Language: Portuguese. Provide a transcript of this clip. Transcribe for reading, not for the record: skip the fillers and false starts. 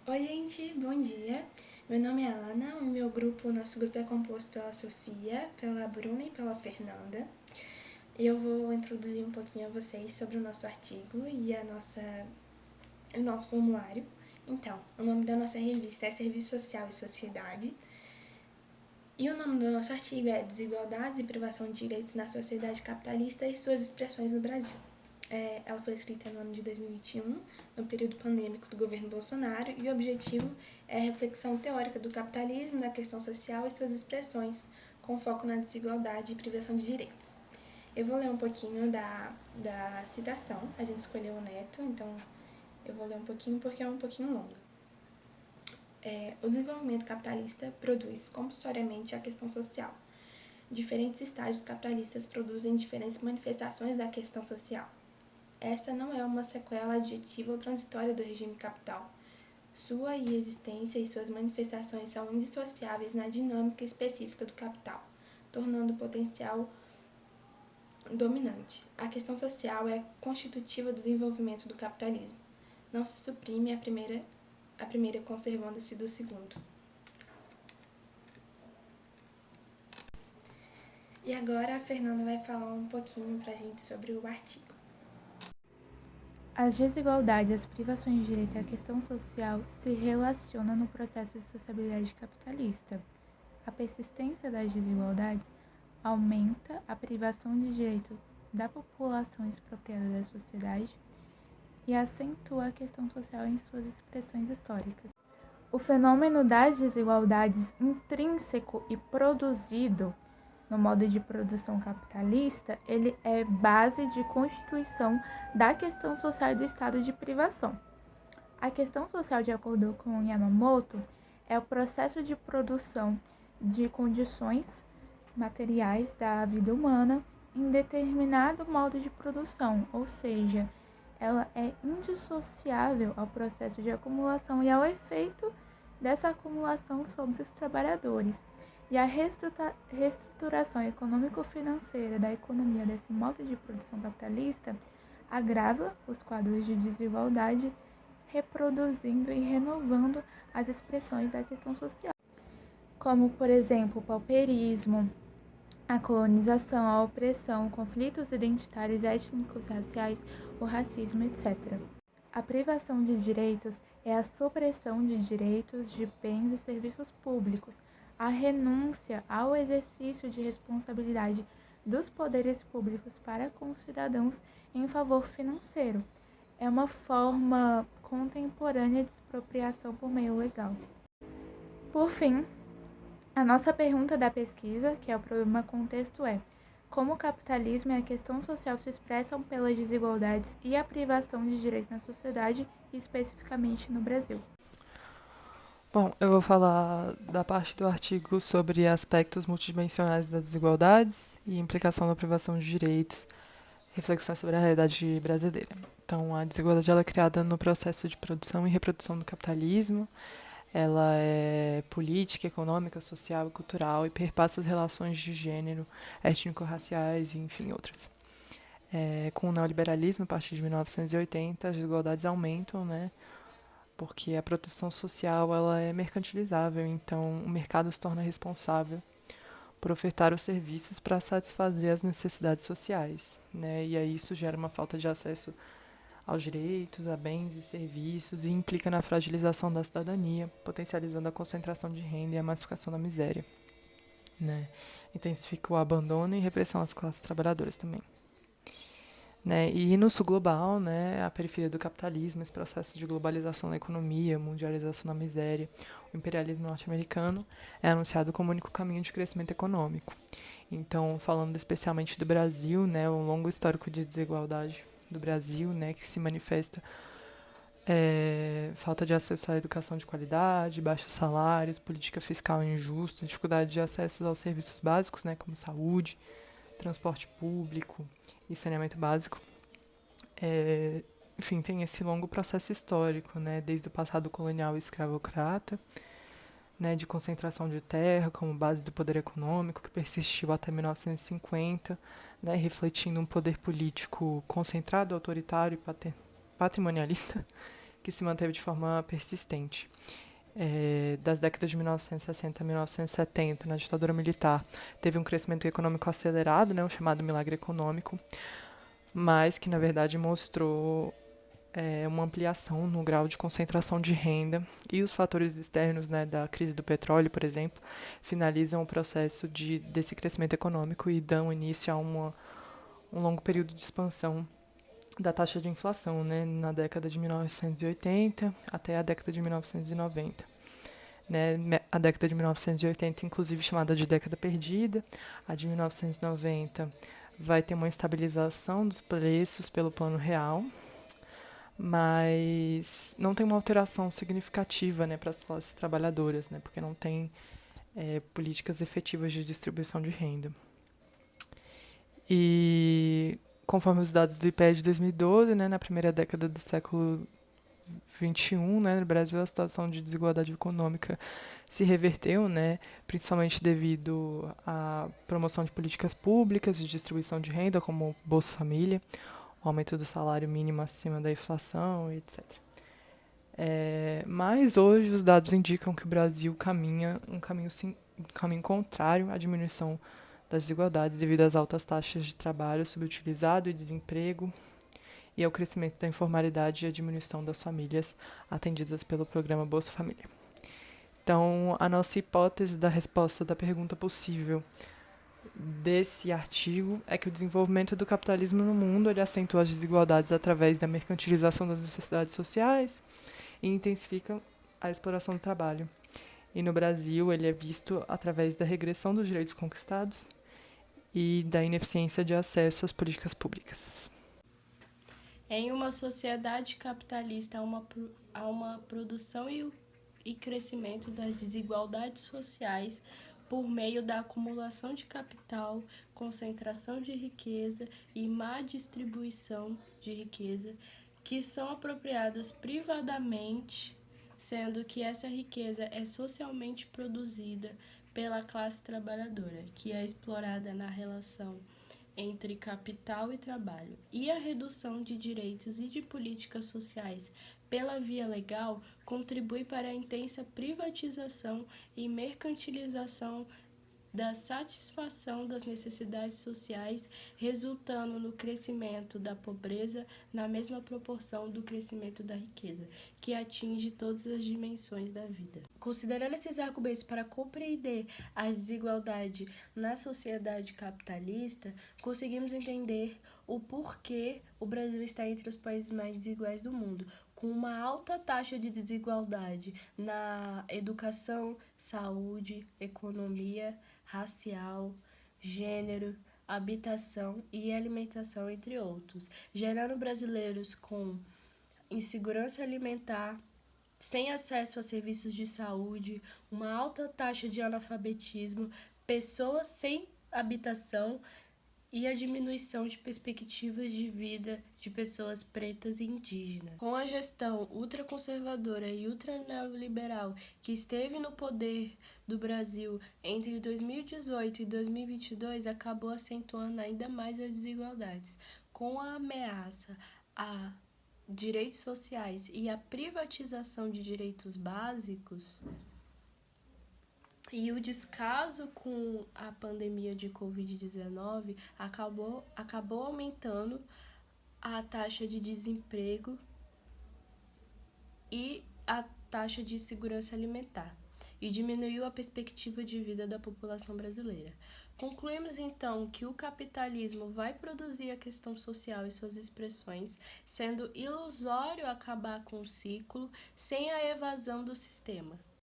Oi, gente, bom dia. Meu nome é Ana, nosso grupo é composto pela Sofia, pela Bruna e pela Fernanda. Eu vou introduzir um pouquinho a vocês sobre o nosso artigo e o nosso formulário. Então, o nome da nossa revista é Serviço Social e Sociedade. E o nome do nosso artigo é Desigualdades e Privação de Direitos na Sociedade Capitalista e Suas Expressões no Brasil. Ela foi escrita no ano de 2021, no período pandêmico do governo Bolsonaro, e o objetivo é a reflexão teórica do capitalismo, da questão social e suas expressões, com foco na desigualdade e privação de direitos. Eu vou ler um pouquinho da citação, a gente escolheu o Neto, então eu vou ler um pouquinho porque é um pouquinho longa. O desenvolvimento capitalista produz compulsoriamente a questão social. Diferentes estágios capitalistas produzem diferentes manifestações da questão social. Esta não é uma sequela adjetiva ou transitória do regime capital. Sua existência e suas manifestações são indissociáveis na dinâmica específica do capital, tornando o potencial dominante. A questão social é constitutiva do desenvolvimento do capitalismo. Não se suprime a primeira conservando-se do segundo. E agora a Fernanda vai falar um pouquinho pra gente sobre o artigo. As desigualdades e as privações de direito à questão social se relacionam no processo de sociabilidade capitalista. A persistência das desigualdades aumenta a privação de direito da população expropriada da sociedade e acentua a questão social em suas expressões históricas. O fenômeno das desigualdades intrínseco e produzido no modo de produção capitalista, ele é base de constituição da questão social e do estado de privação. A questão social, de acordo com Yamamoto, é o processo de produção de condições materiais da vida humana em determinado modo de produção, ou seja, ela é indissociável ao processo de acumulação e ao efeito dessa acumulação sobre os trabalhadores. E a reestruturação econômico-financeira da economia desse modo de produção capitalista agrava os quadros de desigualdade, reproduzindo e renovando as expressões da questão social, como, por exemplo, o pauperismo, a colonização, a opressão, conflitos identitários, étnicos, raciais, o racismo, etc. A privação de direitos é a supressão de direitos, de bens e serviços públicos, a renúncia ao exercício de responsabilidade dos poderes públicos para com os cidadãos em favor financeiro. É uma forma contemporânea de expropriação por meio legal. Por fim, a nossa pergunta da pesquisa, que é o problema contexto, é: como o capitalismo e a questão social se expressam pelas desigualdades e a privação de direitos na sociedade, especificamente no Brasil? Bom, eu vou falar da parte do artigo sobre aspectos multidimensionais das desigualdades e implicação da privação de direitos, reflexões sobre a realidade brasileira. Então, a desigualdade ela é criada no processo de produção e reprodução do capitalismo. Ela é política, econômica, social e cultural e perpassa as relações de gênero, étnico-raciais e, enfim, outras. Com o neoliberalismo, a partir de 1980, as desigualdades aumentam, né? Porque a proteção social ela é mercantilizável, então o mercado se torna responsável por ofertar os serviços para satisfazer as necessidades sociais, né? E aí isso gera uma falta de acesso aos direitos, a bens e serviços e implica na fragilização da cidadania, potencializando a concentração de renda e a massificação da miséria, né? Intensifica o abandono e repressão às classes trabalhadoras também. Né? E no sul global, né, a periferia do capitalismo, esse processo de globalização da economia, mundialização da miséria, o imperialismo norte-americano é anunciado como o único caminho de crescimento econômico. Então, falando especialmente do Brasil, né, o longo histórico de desigualdade do Brasil, né, que se manifesta falta de acesso à educação de qualidade, baixos salários, política fiscal injusta, dificuldade de acesso aos serviços básicos, né, como saúde, transporte público e saneamento básico. Enfim, tem esse longo processo histórico, né, desde o passado colonial e escravocrata, né, de concentração de terra como base do poder econômico, que persistiu até 1950, né, refletindo um poder político concentrado, autoritário e patrimonialista, que se manteve de forma persistente. Das décadas de 1960 a 1970, na ditadura militar, teve um crescimento econômico acelerado, né, o chamado milagre econômico, mas que, na verdade, mostrou uma ampliação no grau de concentração de renda, e os fatores externos, né, da crise do petróleo, por exemplo, finalizam o processo desse crescimento econômico e dão início a um longo período de expansão da taxa de inflação, né, na década de 1980 até a década de 1990. Né, a década de 1980, inclusive, chamada de década perdida. A de 1990 vai ter uma estabilização dos preços pelo plano real, mas não tem uma alteração significativa, né, para as classes trabalhadoras, né, porque não tem políticas efetivas de distribuição de renda. E conforme os dados do IPEA de 2012, né, na primeira década do século XXI, né, no Brasil, a situação de desigualdade econômica se reverteu, né, principalmente devido à promoção de políticas públicas de distribuição de renda, como Bolsa Família, o aumento do salário mínimo acima da inflação, etc. Mas hoje os dados indicam que o Brasil caminha um caminho contrário à diminuição das desigualdades devido às altas taxas de trabalho subutilizado e desemprego, e ao crescimento da informalidade e à diminuição das famílias atendidas pelo programa Bolsa Família. Então, a nossa hipótese da resposta da pergunta possível desse artigo é que o desenvolvimento do capitalismo no mundo ele acentua as desigualdades através da mercantilização das necessidades sociais e intensifica a exploração do trabalho. E no Brasil, ele é visto através da regressão dos direitos conquistados e da ineficiência de acesso às políticas públicas. Em uma sociedade capitalista, há uma produção e crescimento das desigualdades sociais por meio da acumulação de capital, concentração de riqueza e má distribuição de riqueza, que são apropriadas privadamente, sendo que essa riqueza é socialmente produzida pela classe trabalhadora, que é explorada na relação entre capital e trabalho, e a redução de direitos e de políticas sociais pela via legal contribui para a intensa privatização e mercantilização da satisfação das necessidades sociais, resultando no crescimento da pobreza na mesma proporção do crescimento da riqueza, que atinge todas as dimensões da vida. Considerando esses argumentos para compreender a desigualdade na sociedade capitalista, conseguimos entender o porquê o Brasil está entre os países mais desiguais do mundo, com uma alta taxa de desigualdade na educação, saúde, economia, racial, gênero, habitação e alimentação, entre outros, gerando brasileiros com insegurança alimentar, sem acesso a serviços de saúde, uma alta taxa de analfabetismo, pessoas sem habitação e a diminuição de perspectivas de vida de pessoas pretas e indígenas. Com a gestão ultraconservadora e ultraneoliberal que esteve no poder do Brasil entre 2018 e 2022, acabou acentuando ainda mais as desigualdades. Com a ameaça a direitos sociais e a privatização de direitos básicos, e o descaso com a pandemia de Covid-19 acabou aumentando a taxa de desemprego e a taxa de insegurança alimentar, e diminuiu a perspectiva de vida da população brasileira. Concluímos, então, que o capitalismo vai produzir a questão social e suas expressões, sendo ilusório acabar com o ciclo sem a evasão do sistema.